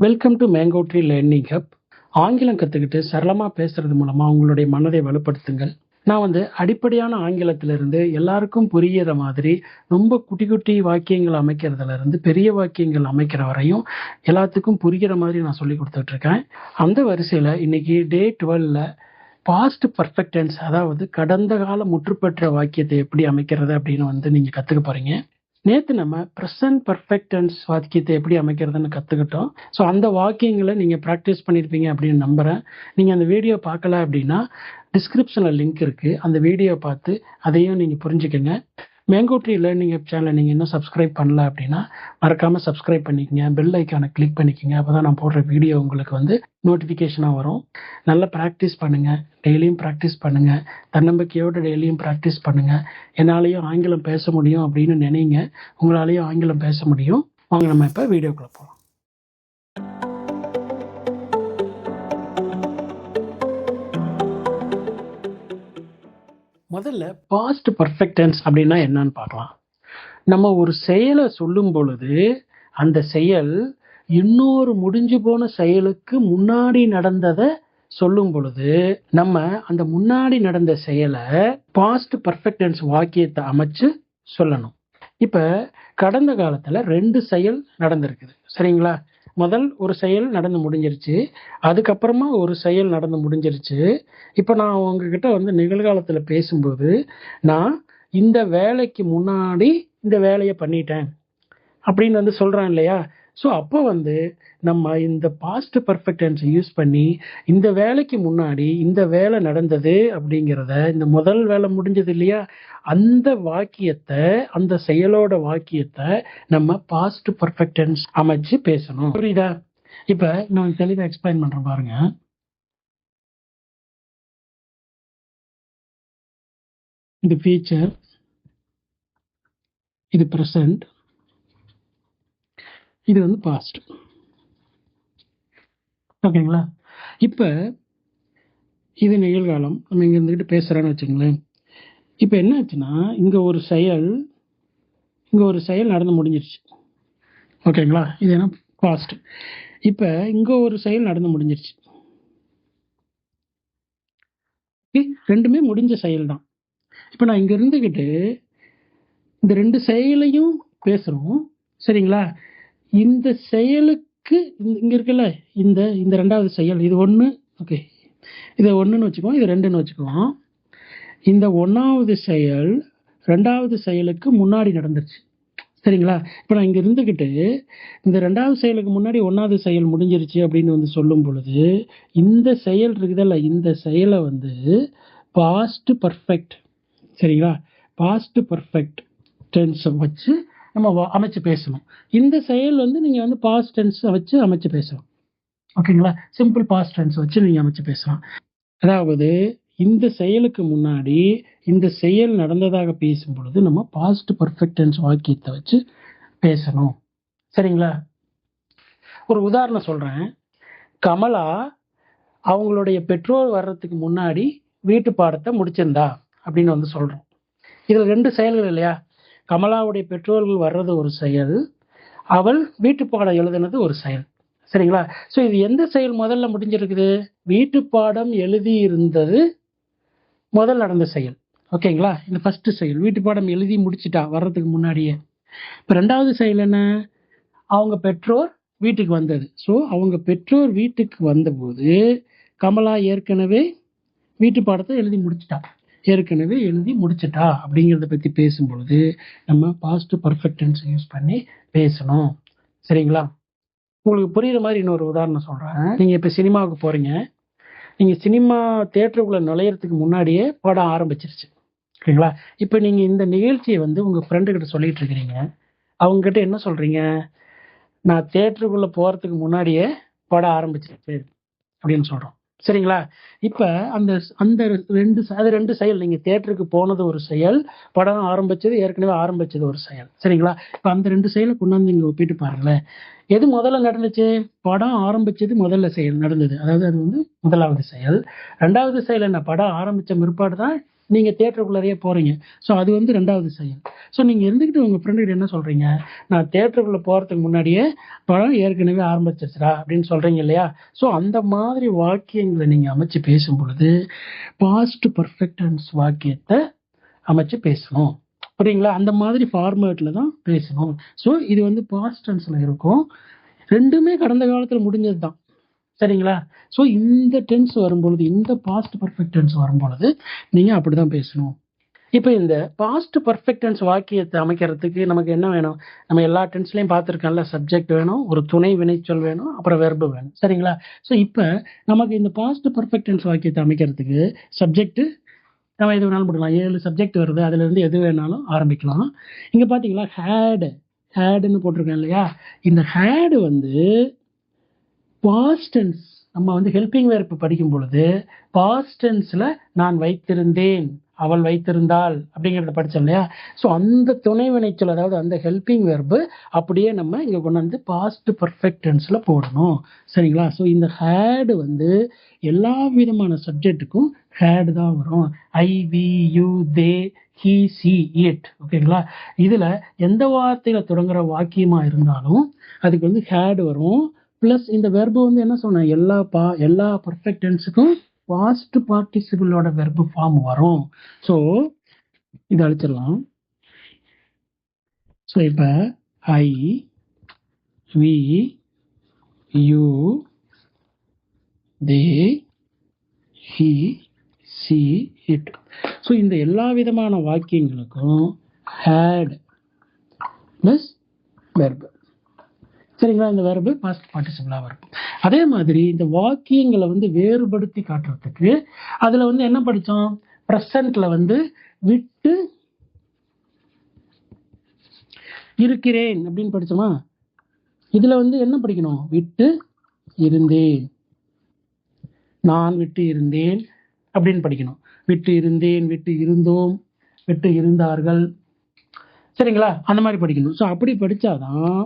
Welcome to mango tree learning hub. ஆங்கிலம் கற்றுக்கிட்டு சரளமாக பேசுறது மூலமாக உங்களுடைய மனதை வலுப்படுத்துங்கள். நான் அடிப்படையான ஆங்கிலத்திலிருந்து எல்லாருக்கும் புரிகிற மாதிரி ரொம்ப குட்டி குட்டி வாக்கியங்கள் அமைக்கிறதுல இருந்து பெரிய வாக்கியங்கள் அமைக்கிற வரையும் எல்லாத்துக்கும் புரிகிற மாதிரி நான் சொல்லி கொடுத்துட்ருக்கேன். அந்த வரிசையில் இன்னைக்கு டே 12ல் பாஸ்ட் பர்ஃபெக்ட் டென்ஸ், அதாவது கடந்த கால முற்றுப்பெற்ற வாக்கியத்தை எப்படி அமைக்கிறது அப்படின்னு நீங்கள் கற்றுக்க போகிறீங்க. நேற்று நம்ம ப்ரெசன்ட் பர்ஃபெக்ட் டென்ஸ் வாக்கியத்தை எப்படி அமைக்கிறதுன்னு கற்றுக்கிட்டோம். ஸோ அந்த வாக்கியங்களை நீங்கள் ப்ராக்டிஸ் பண்ணியிருப்பீங்க அப்படின்னு நம்புகிறேன். நீங்கள் அந்த வீடியோ பார்க்கல அப்படின்னா டிஸ்கிரிப்ஷனில் லிங்க் இருக்குது, அந்த வீடியோ பார்த்து அதையும் நீங்கள் புரிஞ்சுக்கங்க. மேங்கோ ட்ரீ லேர்னிங் ஆப் சேனலை நீங்கள் இன்னும் சப்ஸ்கிரைப் பண்ணல அப்படின்னா மறக்காமல் சப்ஸ்கிரைப் பண்ணிக்கங்க, பெல் ஐக்கானை கிளிக் பண்ணிக்கோங்க. அப்போ தான் நான் போடுற வீடியோ உங்களுக்கு நோட்டிஃபிகேஷனாக வரும். நல்லா ப்ராக்டிஸ் பண்ணுங்கள், டெய்லியும் ப்ராக்டிஸ் பண்ணுங்கள், தன்னம்பிக்கையோடு டெய்லியும் ப்ராக்டிஸ் பண்ணுங்கள். என்னாலையும் ஆங்கிலம் பேச முடியும் அப்படின்னு நினைங்க, உங்களாலேயும் ஆங்கிலம் பேச முடியும். வாங்க நம்ம இப்போ வீடியோக்குள்ளே போகலாம். முதல்ல பாஸ்ட் பர்ஃபெக்ட் டென்ஸ் அப்படின்னா என்னன்னு பார்க்கலாம். நம்ம ஒரு செயலை சொல்லும் பொழுது அந்த செயல் இன்னொரு முடிஞ்சு போன செயலுக்கு முன்னாடி நடந்ததை சொல்லும் பொழுது நம்ம அந்த முன்னாடி நடந்த செயலை பாஸ்ட் பர்ஃபெக்ட் டென்ஸ் வாக்கியத்தை அமைச்சு சொல்லணும். இப்ப கடந்த காலத்துல 2 செயல் நடந்திருக்குது, சரிங்களா? முதல் ஒரு செயல் நடந்து முடிஞ்சிருச்சு, அதுக்கப்புறமா ஒரு செயல் நடந்து முடிஞ்சிருச்சு. இப்போ நான் உங்ககிட்ட நிகழ்காலத்துல பேசும்போது நான் இந்த வேலைக்கு முன்னாடி இந்த வேலையை பண்ணிட்டேன் அப்படின்னு சொல்றேன் இல்லையா? ஸோ அப்போ நம்ம இந்த பாஸ்ட் பர்ஃபெக்ட் டென்ஸை யூஸ் பண்ணி இந்த வேலைக்கு முன்னாடி இந்த வேலை நடந்தது அப்படிங்கிறத, இந்த முதல் வேலை முடிஞ்சது இல்லையா, அந்த வாக்கியத்தை, அந்த செயலோட வாக்கியத்தை நம்ம பாஸ்ட் பர்ஃபெக்ட் டென்ஸ் அமைச்சு பேசணும். புரியுதா? இப்போ நான் தெளிவாக எக்ஸ்பிளைன் பண்றேன் பாருங்க. இது ஃபியூச்சர், இது ப்ரெசன்ட், இது பாஸ்ட். ஓகேங்களா? இப்போ இது நிகழ்காலம், நம்ம இங்கே இருந்துக்கிட்டு பேசுகிறேன்னு வச்சுங்களேன். இப்போ என்ன ஆச்சுன்னா இங்கே ஒரு செயல் நடந்து முடிஞ்சிருச்சு, ஓகேங்களா? இது என்ன பாஸ்ட். இப்போ இங்கே ஒரு செயல் நடந்து முடிஞ்சிருச்சு, ரெண்டுமே முடிஞ்ச செயல் தான். இப்போ நான் இங்கே இருந்துக்கிட்டு இந்த 2 செயலையும் பேசுகிறோம், சரிங்களா? இந்த செயலுக்கு இங்கே இருக்குல்ல, இந்த ரெண்டாவது செயல், இது 1, ஓகே, இதை 1ன்னு வச்சுக்குவோம், இது 2ன்னு வச்சுக்குவோம். இந்த 1வது செயல் 2வது செயலுக்கு முன்னாடி நடந்துருச்சு, சரிங்களா? இப்போ நான் இங்கே இருந்துக்கிட்டு இந்த 2வது செயலுக்கு முன்னாடி 1வது செயல் முடிஞ்சிருச்சு அப்படின்னு சொல்லும் பொழுது இந்த செயல் இருக்குதல்ல, இந்த செயலை பாஸ்ட் பர்ஃபெக்ட், சரிங்களா, பாஸ்ட் பர்ஃபெக்ட் டென்ஸை வச்சு நம்ம அமைச்சு பேசணும். இந்த செயல் நீங்கள் பாஸ்ட் டென்ஸை வச்சு அமைச்சு பேசலாம், ஓகேங்களா? சிம்பிள் பாஸ்ட் டென்ஸ் வச்சு நீங்கள் அமைச்சு பேசலாம். அதாவது இந்த செயலுக்கு முன்னாடி இந்த செயல் நடந்ததாக பேசும் பொழுது நம்ம பாஸ்ட் பர்ஃபெக்ட் டென்ஸ் வாக்கியத்தை வச்சு பேசணும், சரிங்களா? ஒரு உதாரணம் சொல்றேன். கமலா அவங்களுடைய பெற்றோர் வர்றதுக்கு முன்னாடி வீட்டு பாடத்தை முடிச்சிருந்தா அப்படின்னு சொல்றோம். இதுல 2 செயல்கள் இல்லையா? கமலாவுடைய பெற்றோர்கள் வர்றது ஒரு செயல், அவள் வீட்டு பாடம் எழுதுனது ஒரு செயல், சரிங்களா? ஸோ இது எந்த செயல் முதல்ல முடிஞ்சிருக்குது? வீட்டு பாடம் எழுதி இருந்தது முதல் நடந்த செயல், ஓகேங்களா? இந்த ஃபர்ஸ்ட் செயல் வீட்டு பாடம் எழுதி முடிச்சிட்டா வர்றதுக்கு முன்னாடியே. இப்போ 2வது செயல் என்ன? அவங்க பெற்றோர் வீட்டுக்கு வந்தது. ஸோ அவங்க பெற்றோர் வீட்டுக்கு வந்தபோது கமலா ஏற்கனவே வீட்டு பாடத்தை எழுதி முடிச்சிட்டா அப்படிங்கிறத பற்றி பேசும் பொழுது நம்ம பாஸ்ட் பர்ஃபெக்ட் டென்ஸ் யூஸ் பண்ணி பேசணும், சரிங்களா? உங்களுக்கு புரியுற மாதிரி இன்னொரு உதாரணம் சொல்றேன். நீங்க இப்ப சினிமாவுக்கு போறீங்க, நீங்க சினிமா தியேட்டருக்குள்ள நுழையறதுக்கு முன்னாடியே படம் ஆரம்பிச்சிருச்சு, ஓகேங்களா? இப்போ நீங்க இந்த நிகழ்ச்சியை உங்க ஃப்ரெண்டு கிட்ட சொல்லிட்டு இருக்கிறீங்க. அவங்க கிட்ட என்ன சொல்றீங்க? நான் தியேட்டருக்குள்ள போறதுக்கு முன்னாடியே படம் ஆரம்பிச்சிருச்சு அப்படின்னு சொல்றோம், சரிங்களா? இப்ப அந்த 2 செயல், நீங்க தியேட்டருக்கு போனது ஒரு செயல், படம் ஏற்கனவே ஆரம்பிச்சது ஒரு செயல், சரிங்களா? இப்ப அந்த 2 செயலை கொண்டாந்து நீங்க ஒப்பிட்டு பாருங்களேன். எது முதல்ல நடந்துச்சு? படம் ஆரம்பிச்சது முதல்ல செயல் நடந்தது, அதாவது அது முதலாவது செயல். 2வது செயல் என்ன? படம் ஆரம்பிச்ச பிற்பாடு தான் நீங்கள் தேட்டருக்குள்ளாரையே போகிறீங்க. ஸோ அது வந்து 2வது செயல். ஸோ நீங்கள் இருந்துக்கிட்டு உங்கள் ஃப்ரெண்டுக்கிட்ட என்ன சொல்கிறீங்க, நான் தேட்டருக்குள்ளே போகிறதுக்கு முன்னாடியே படம் ஏற்கனவே ஆரம்பிச்சிருச்சுடா அப்படின்னு சொல்கிறீங்க இல்லையா? ஸோ அந்த மாதிரி வாக்கியங்களை நீங்கள் அமைச்சு பேசும் பொழுது பாஸ்ட் பர்ஃபெக்ட் டென்ஸ் வாக்கியத்தை அமைச்சு பேசணும். புரியுங்களா? அந்த மாதிரி ஃபார்மேட்டில் தான் பேசணும். ஸோ இது வந்து பாஸ்ட் டென்ஸில் இருக்கும். ரெண்டுமே கடந்த காலத்தில் முடிஞ்சது தான். சரிங்களா? ஸோ இந்த டென்ஸ் வரும்பொழுது, இந்த பாஸ்ட் பர்ஃபெக்ட் டென்ஸ் வரும்பொழுது நீங்கள் அப்படி தான் பேசணும். இப்போ இந்த பாஸ்ட் பர்ஃபெக்ட் டென்ஸ் வாக்கியத்தை அமைக்கிறதுக்கு நமக்கு என்ன வேணும்? நம்ம எல்லா டென்ஸ்லையும் பார்த்துருக்கோம்ல, சப்ஜெக்ட் வேணும், ஒரு துணை வினைச்சொல் வேணும், அப்புறம் வெர்பு வேணும். சரிங்களா? ஸோ இப்போ நமக்கு இந்த பாஸ்ட் பர்ஃபெக்ட் டென்ஸ் வாக்கியத்தை அமைக்கிறதுக்கு சப்ஜெக்ட் நம்ம எது வேணாலும் போடலாம். 7 சப்ஜெக்ட் வருது, அதுலேருந்து எது வேணாலும் ஆரம்பிக்கலாம். இங்கே பார்த்தீங்களா, ஹேடுன்னு போட்டிருக்கேன் இல்லையா? இந்த ஹேடு வந்து பாஸ்ட் டென்ஸ். நம்ம வந்து ஹெல்பிங் வெர்ப் படிக்கும் பொழுது பாஸ்ட் டென்ஸில் நான் வைத்திருந்தேன், அவள் வைத்திருந்தாள் அப்படிங்கிறத படித்தோம் இல்லையா? ஸோ அந்த துணை வினைச்சொல், அதாவது அந்த ஹெல்பிங் வெர்பு அப்படியே நம்ம இங்கே கொண்டு வந்து பாஸ்ட் பர்ஃபெக்ட் டென்ஸில் போடணும். சரிங்களா? ஸோ இந்த ஹேடு வந்து எல்லா விதமான சப்ஜெக்ட்டுக்கும் ஹேடு தான் வரும். I, we, you, they, he, she, it. ஓகேங்களா? இதில் எந்த வார்த்தையில் தொடங்குற வாக்கியமாக இருந்தாலும் அதுக்கு வந்து ஹேடு வரும். ப்ளஸ் இந்த வெர்பு வந்து என்ன சொன்னேன், எல்லா பர்ஃபெக்ட் டென்ஸுக்கும் பாஸ்ட் பார்ட்டிசிபிளோட வெர்பு ஃபார்ம் வரும். ஸோ இதை அழிச்சிடலாம். ஸோ இப்போ I, we, you, they, he, she, it. So இந்த எல்லா விதமான வாக்கியங்களுக்கும் ஹேட் ப்ளஸ் வெர்பு. சரிங்களா? இந்த வெர்பு பாஸ்ட் பார்ட்டிசிபிளாக வரும். அதே மாதிரி இந்த வாக்கியங்களை வந்து வேறுபடுத்தி காட்டுறதுக்கு அதில் வந்து என்ன படித்தோம், ப்ரெசண்ட்டில் வந்து விட்டு இருக்கிறேன் அப்படின்னு படித்தோமா? இதில் வந்து என்ன படிக்கணும், விட்டு இருந்தேன், நான் விட்டு இருந்தேன் அப்படின்னு படிக்கணும். விட்டு இருந்தேன், விட்டு இருந்தோம், விட்டு இருந்தார்கள். சரிங்களா? அந்த மாதிரி படிக்கணும். ஸோ அப்படி படித்தாதான்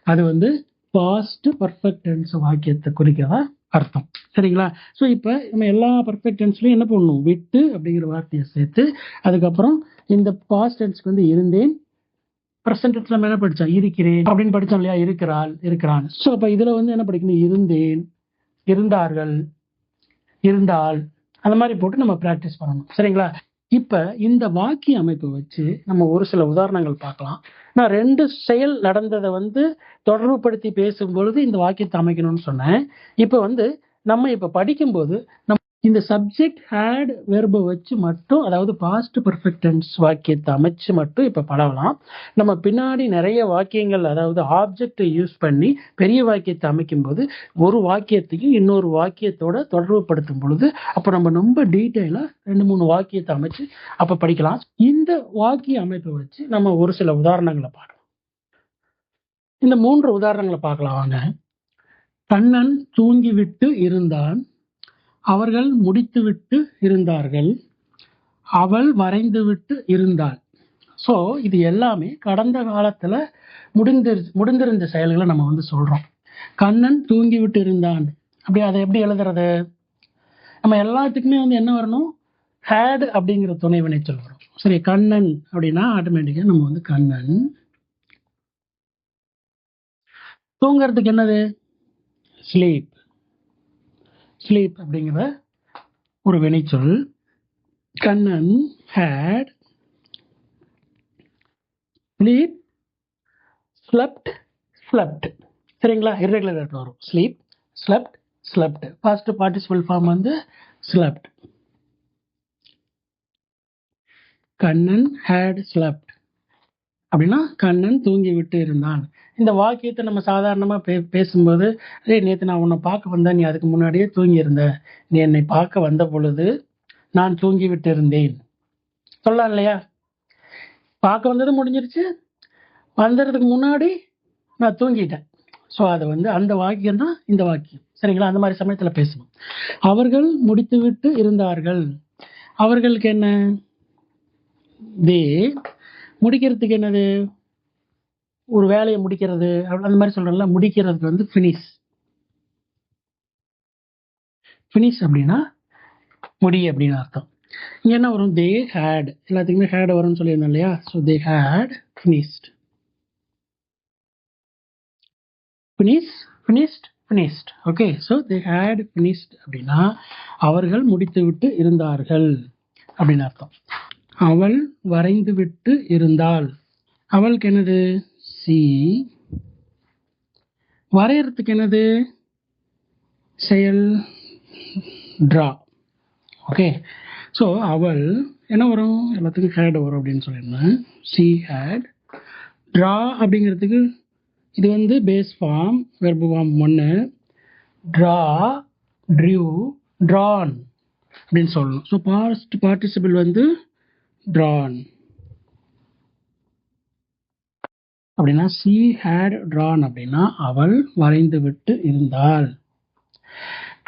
அது வந்து பாஸ்ட் பர்ஃபெக்ட் டென்ஸ் வாக்கியத்தை குறிக்கிறதா அர்த்தம். சரிங்களா? ஸோ இப்போ நம்ம எல்லா பர்ஃபெக்ட் டென்ஸ்லையும் என்ன பண்ணணும், விட்டு அப்படிங்கிற வார்த்தையை சேர்த்து அதுக்கப்புறம் இந்த பாஸ்ட் டென்ஸ்க்கு வந்து இருந்தேன், ப்ரெசன்ட் டென்ஸ்ல நம்ம என்ன படித்தோம், இருக்கிறேன் அப்படின்னு படித்தோம் இல்லையா? இருக்கிறாள், இருக்கிறான். ஸோ அப்போ இதில் வந்து என்ன படிக்கணும், இருந்தேன், இருந்தார்கள், இருந்தாள், அந்த மாதிரி போட்டு நம்ம ப்ராக்டிஸ் பண்ணணும். சரிங்களா? இப்போ இந்த வாக்கிய அமைப்பை வச்சு நம்ம ஒரு சில உதாரணங்கள் பார்க்கலாம். நான் 2 செயல் நடந்ததை வந்து தொடர்புபடுத்தி பேசும்பொழுது இந்த வாக்கியத்தை அமைக்கணும்னு சொன்னேன். இப்போ வந்து நம்ம இப்போ படிக்கும்போது நம்ம இந்த சப்ஜெக்ட் ஹேட் வெர்பை வச்சு மட்டும், அதாவது பாஸ்ட் பர்ஃபெக்ட் டென்ஸ் வாக்கியத்தை அமைச்சு மட்டும் இப்போ பழகலாம். நம்ம பின்னாடி நிறைய வாக்கியங்கள், அதாவது ஆப்ஜெக்டை யூஸ் பண்ணி பெரிய வாக்கியத்தை அமைக்கும்போது ஒரு வாக்கியத்தையும் இன்னொரு வாக்கியத்தோட தொடர்புபடுத்தும் பொழுது அப்போ நம்ம ரொம்ப டீட்டெயிலாக 2-3 வாக்கியத்தை அமைச்சு அப்போ படிக்கலாம். இந்த வாக்கிய அமைப்பை வச்சு நம்ம ஒரு சில உதாரணங்களை பார்க்கலாம். இந்த 3 உதாரணங்களை பார்க்கலாம் வாங்க. கண்ணன் தூங்கிவிட்டு இருந்தான், அவர்கள் முடித்துவிட்டு இருந்தார்கள், அவள் வரைந்துவிட்டு இருந்தாள். ஸோ இது எல்லாமே கடந்த காலத்தில் முடிந்திருந்த செயல்களை நம்ம வந்து சொல்கிறோம். கண்ணன் தூங்கிவிட்டு இருந்தான், அப்படி அதை எப்படி எழுதுறது? நம்ம எல்லாத்துக்குமே வந்து என்ன வரணும், ஹேட் அப்படிங்கிற துணை வினைச்சொல் வரும். சரி, கண்ணன் அப்படின்னா ஆட்டோமேட்டிக்காக நம்ம வந்து கண்ணன். தூங்குறதுக்கு என்னது, ஸ்லீப். ஸ்லீப் அப்படிங்கிற ஒரு வினைச்சொல். Kannan had sleep, slept, slept. சரிங்களா? இர்ரெகுலர் லெட்டர் வரும். Sleep, slept, slept. Past participle form வந்து ஸ்லெப்ட். கண்ணன் had ஸ்லெப்ட் அப்படின்னா கண்ணன் தூங்கி விட்டு இருந்தான். இந்த வாக்கியத்தை நம்ம சாதாரணமாக பேசும்போது, நேற்று நான் உன்னை பார்க்க வந்தேன், நீ அதுக்கு முன்னாடியே தூங்கி இருந்த, நீ என்னை பார்க்க வந்த பொழுது நான் தூங்கி விட்டு இருந்தேன் சொல்லலாம் இல்லையா? பார்க்க வந்தது முடிஞ்சிருச்சு, வந்துடுறதுக்கு முன்னாடி நான் தூங்கிட்டேன். ஸோ அது வந்து அந்த வாக்கியம் தான் இந்த வாக்கியம். சரிங்களா? அந்த மாதிரி சமயத்தில் பேசணும். அவர்கள் முடித்து விட்டு இருந்தார்கள், அவர்களுக்கு என்ன, தே. முடிக்கிறதுக்கு என்னது, ஒரு வேலையை முடிக்கிறது, அந்த மாதிரி சொல்றோம்ல, முடிக்கிறதுக்கு வந்து ஃபினிஷ். ஃபினிஷ் அப்படின்னா முடி அப்படின்னு அர்த்தம். இங்கே என்ன வரும்? They had. எல்லாத்துக்குமே ஹேட் வரும்னு சொல்லியிருந்தோம் இல்லையா? So they had finished. Finished. Okay, so they had finished அப்படின்னா அவர்கள் முடித்துவிட்டு இருந்தார்கள் அப்படின்னு அர்த்தம். அவள் வரைந்து விட்டு இருந்தாள். அவளுக்கு என்னது? சி. வரையறதுக்கு என்னது? செயல் ட்ரா. ஓகே, ஸோ அவள் என்ன வரும்? எல்லாத்துக்கும் ஹேட் வரும் அப்படின்னு சொல்லியிருந்தேன். C had. ட்ரா அப்படிங்கிறதுக்கு இது வந்து base form, verb form 1. Draw, drew, drawn அப்படின்னு சொல்லணும். ஸோ பாஸ்ட் பார்ட்டிசிபிள் வந்து ட்ரான் அப்படின்னா சி ஹேட் ட்ரான் அப்படின்னா அவள் வரைந்து விட்டு இருந்தாள்.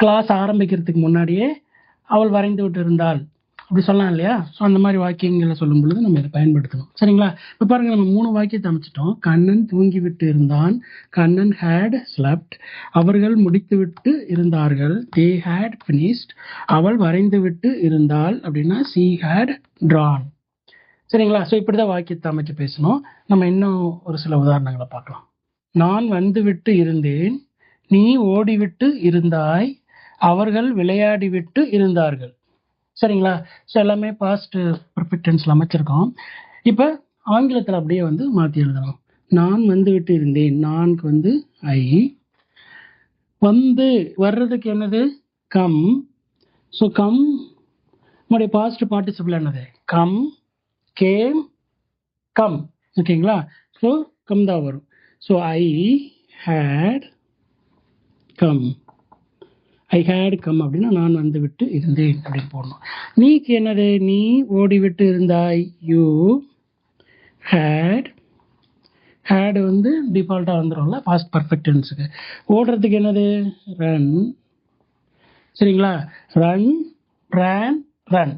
கிளாஸ் ஆரம்பிக்கிறதுக்கு முன்னாடியே அவள் வரைந்து விட்டு இருந்தாள் அப்படி சொல்லலாம் இல்லையா? ஸோ அந்த மாதிரி வாக்கியங்களை சொல்லும் பொழுது நம்ம இதை பயன்படுத்தணும். சரிங்களா? இப்போ பாருங்க, நம்ம 3 வாக்கியத்தை அமைச்சிட்டோம். கண்ணன் தூங்கிவிட்டு இருந்தான். Kannan had slept. அவர்கள் முடித்துவிட்டு இருந்தார்கள். They had finished. அவள் வரைந்து விட்டு இருந்தாள் அப்படின்னா சி ஹேட் ட்ரான். சரிங்களா? ஸோ இப்படி தான் வாக்கியத்தை அமைச்சு பேசணும். நம்ம இன்னும் ஒரு சில உதாரணங்களை பார்க்கலாம். நான் வந்துவிட்டு இருந்தேன். நீ ஓடிவிட்டு இருந்தாய். அவர்கள் விளையாடிவிட்டு இருந்தார்கள். சரிங்களா? ஸோ எல்லாமே பாஸ்ட் பர்ஃபெக்ட் டென்ஸ்ல அமைச்சிருக்கோம். இப்போ ஆங்கிலத்தில் அப்படியே வந்து மாற்றி எழுதணும். நான் வந்துவிட்டு இருந்தேன். நான்கு வந்து ஐ. வந்து வர்றதுக்கு என்னது? கம். ஸோ கம் நம்முடைய பாஸ்ட் பார்ட்டிசிபிள் என்னது? Come, came, come. ஓகேங்களா? ஸோ கம் தான் வரும். So I had come. I had come அப்படின்னா நான் வந்து விட்டு இருந்தேன் அப்படின்னு போடணும். நீக்கு என்னது? நீ ஓடிவிட்டு இருந்தாய். You had. ஹேட் வந்து டிஃபால்ட்டாக வந்துடும்ல பாஸ்ட் பர்ஃபெக்ட் டென்ஸுக்கு. ஓடுறதுக்கு என்னது? ரன். சரிங்களா? Run, run, run.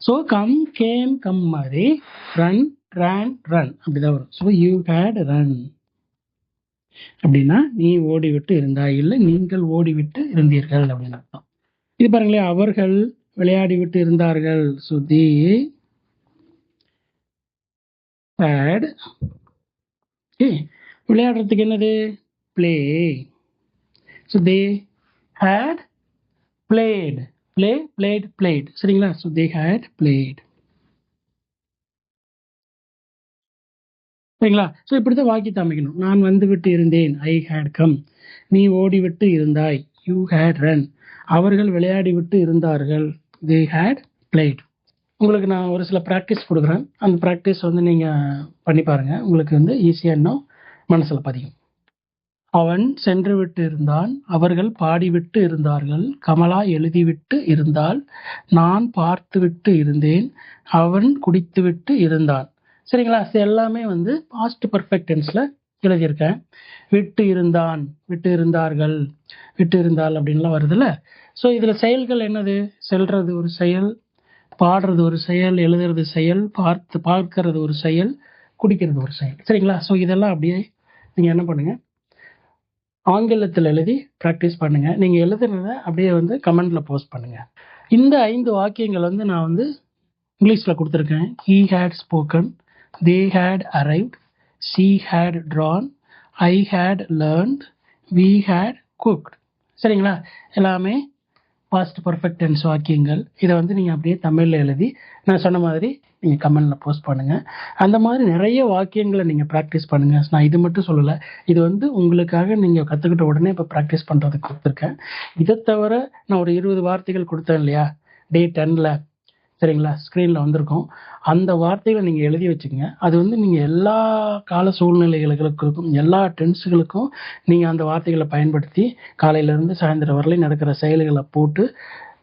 So come, came, come மாதிரி ரன், ரன், ரன் அப்படிதான் வரும். ஸோ யூ ஹேட் ரன் அப்படின்னா நீ ஓடிவிட்டு இருந்தாய், இல்லை நீங்கள் ஓடிவிட்டு இருந்தீர்கள் அப்படின்னு அர்த்தம். இது பாருங்களேன், அவர்கள் விளையாடிவிட்டு இருந்தார்கள். So they had. விளையாடுறதுக்கு என்னது? Play. So they had played. Play, played, played. சரிங்களா? So they had played. சரிங்களா? ஸோ இப்படி தான் வாக்கியத்தை அமைக்கணும். நான் வந்து விட்டு இருந்தேன். I had come. நீ ஓடிவிட்டு இருந்தாய். You had run. அவர்கள் விளையாடி விட்டு இருந்தார்கள். They had played. உங்களுக்கு நான் ஒரு சில ப்ராக்டிஸ் கொடுக்குறேன். அந்த ப்ராக்டிஸ் வந்து நீங்கள் பண்ணி பாருங்கள். உங்களுக்கு வந்து ஈஸியாக இன்னும் மனசில் பதியும். அவன் சென்று விட்டு இருந்தான். அவர்கள் பாடிவிட்டு இருந்தார்கள். கமலா எழுதிவிட்டு இருந்தாள். நான் பார்த்துவிட்டு இருந்தேன். அவன் குடித்துவிட்டு இருந்தான். சரிங்களா? எல்லாமே வந்து பாஸ்ட் பர்ஃபெக்ட் டென்ஸில் எழுதியிருக்கேன். விட்டு இருந்தான், விட்டு இருந்தார்கள், விட்டு இருந்தால் அப்படின்லாம் வருதுல்ல. ஸோ இதில் செயல்கள் என்னது? செல்றது ஒரு செயல், பாடுறது ஒரு செயல், எழுதுறது செயல், பார்க்கறது ஒரு செயல், குடிக்கிறது ஒரு செயல். சரிங்களா? ஸோ இதெல்லாம் அப்படியே நீங்கள் என்ன பண்ணுங்கள், ஆங்கிலத்தில் எழுதி ப்ராக்டிஸ் பண்ணுங்கள். நீங்கள் எழுதுனதை அப்படியே வந்து கமெண்டில் போஸ்ட் பண்ணுங்கள். இந்த 5 வாக்கியங்கள் வந்து நான் வந்து இங்கிலீஷில் கொடுத்துருக்கேன். He had spoken, they had arrived, she had drawn, I had learned, we had cooked. சரிங்களா? எல்லாமே பாஸ்ட் பர்ஃபெக்ட் டென்ஸ் வாக்கியங்கள். இதை வந்து நீங்கள் அப்படியே தமிழில் எழுதி நான் சொன்ன மாதிரி நீங்கள் கமெண்டில் போஸ்ட் பண்ணுங்கள். அந்த மாதிரி நிறைய வாக்கியங்களை நீங்கள் ப்ராக்டிஸ் பண்ணுங்கள். நான் இது மட்டும் சொல்லலை, இது வந்து உங்களுக்காக நீங்கள் கற்றுக்கிட்ட உடனே இப்போ ப்ராக்டிஸ் பண்ணுறதுக்கு கொடுத்துருக்கேன். இதை தவிர நான் ஒரு 20 வார்த்தைகள் கொடுத்தேன் இல்லையா டே 10ல். சரிங்களா? ஸ்க்ரீனில் வந்திருக்கும். அந்த வார்த்தைகளை நீங்கள் எழுதி வச்சுக்கோங்க. அது வந்து நீங்கள் எல்லா கால சூழ்நிலைகளுக்கும், எல்லா டென்ஸுகளுக்கும் நீங்கள் அந்த வார்த்தைகளை பயன்படுத்தி காலையிலேருந்து சாயந்தரம் வரலையும் நடக்கிற செயல்களை போட்டு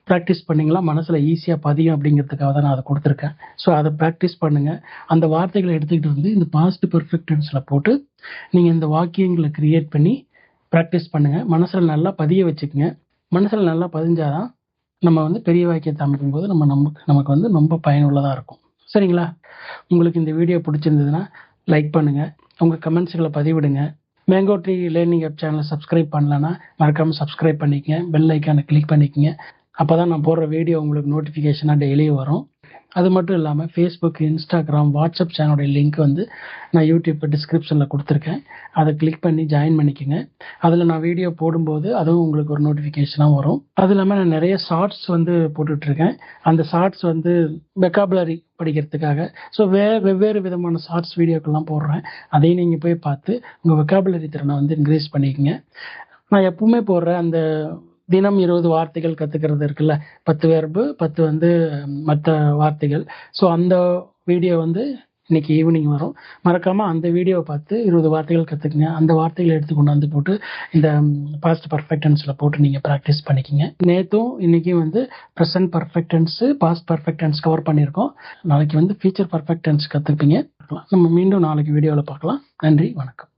ப்ராக்டிஸ் பண்ணிங்களா மனசில் ஈஸியாக பதியும் அப்படிங்கிறதுக்காக தான் நான் அதை கொடுத்துருக்கேன். ஸோ அதை ப்ராக்டிஸ் பண்ணுங்கள். அந்த வார்த்தைகளை எடுத்துக்கிட்டு வந்து இந்த பாஸ்ட் பர்ஃபெக்ட் டென்ஸில் போட்டு நீங்கள் இந்த வாக்கியங்களை க்ரியேட் பண்ணி ப்ராக்டிஸ் பண்ணுங்கள். மனசில் நல்லா பதிய வச்சுக்கோங்க. மனசில் நல்லா பதிஞ்சாதான் நம்ம வந்து பெரிய வாக்கியத்தை அமைக்கும் போது நமக்கு வந்து ரொம்ப பயனுள்ளதாக இருக்கும். சரிங்களா? உங்களுக்கு இந்த வீடியோ பிடிச்சிருந்ததுன்னா லைக் பண்ணுங்கள், உங்கள் கமெண்ட்ஸுகளை பதிவிடுங்க. மேங்கோ ட்ரீ லேர்னிங் ஆப் சேனலை சப்ஸ்கிரைப் பண்ணலன்னா மறக்காமல் சப்ஸ்கிரைப் பண்ணிக்கங்க. பெல் ஐக்கானை கிளிக் பண்ணிக்கங்க. அப்போ தான் நான் போடுற வீடியோ உங்களுக்கு நோட்டிஃபிகேஷனாக டெய்லியும் வரும். அது மட்டும் இல்லாமல் ஃபேஸ்புக், இன்ஸ்டாகிராம், வாட்ஸ்அப் சேனலோடைய லிங்க் வந்து நான் யூடியூப் டிஸ்கிரிப்ஷனில் கொடுத்துருக்கேன். அதை கிளிக் பண்ணி ஜாயின் பண்ணிக்கோங்க. அதில் நான் வீடியோ போடும்போது அதுவும் உங்களுக்கு ஒரு நோட்டிஃபிகேஷனாக வரும். அது இல்லாமல் நான் நிறைய ஷார்ட்ஸ் வந்து போட்டுட்ருக்கேன். அந்த ஷார்ட்ஸ் வந்து வெக்காபுலரி படிக்கிறதுக்காக. ஸோ வெவ்வேறு விதமான ஷார்ட்ஸ் வீடியோக்கள்லாம் போடுறேன். அதையும் நீங்கள் போய் பார்த்து உங்கள் வெக்காபுலரி திறனை வந்து இன்க்ரீஸ் பண்ணிக்கோங்க. நான் எப்பவுமே போடுற அந்த தினம் 20 வார்த்தைகள் கற்றுக்கிறது இருக்குல்ல, 10 வெர்பு 10 வந்து மற்ற வார்த்தைகள். ஸோ அந்த வீடியோ வந்து இன்னைக்கு ஈவினிங் வரும். மறக்காமல் அந்த வீடியோவை பார்த்து 20 வார்த்தைகள் கற்றுக்குங்க. அந்த வார்த்தைகளை எடுத்து கொண்டாந்து போட்டு இந்த பாஸ்ட் பர்ஃபெக்ட் டென்ஸில் போட்டு நீங்கள் ப்ராக்டிஸ் பண்ணிக்கிங்க. நேற்றும் இன்றைக்கும் வந்து present perfect tense, past perfect tense cover பண்ணியிருக்கோம். நாளைக்கு வந்து ஃபியூச்சர் பர்ஃபெக்ட் டென்ஸ் கற்றுப்பீங்க. நம்ம மீண்டும் நாளைக்கு வீடியோவில் பார்க்கலாம். நன்றி, வணக்கம்.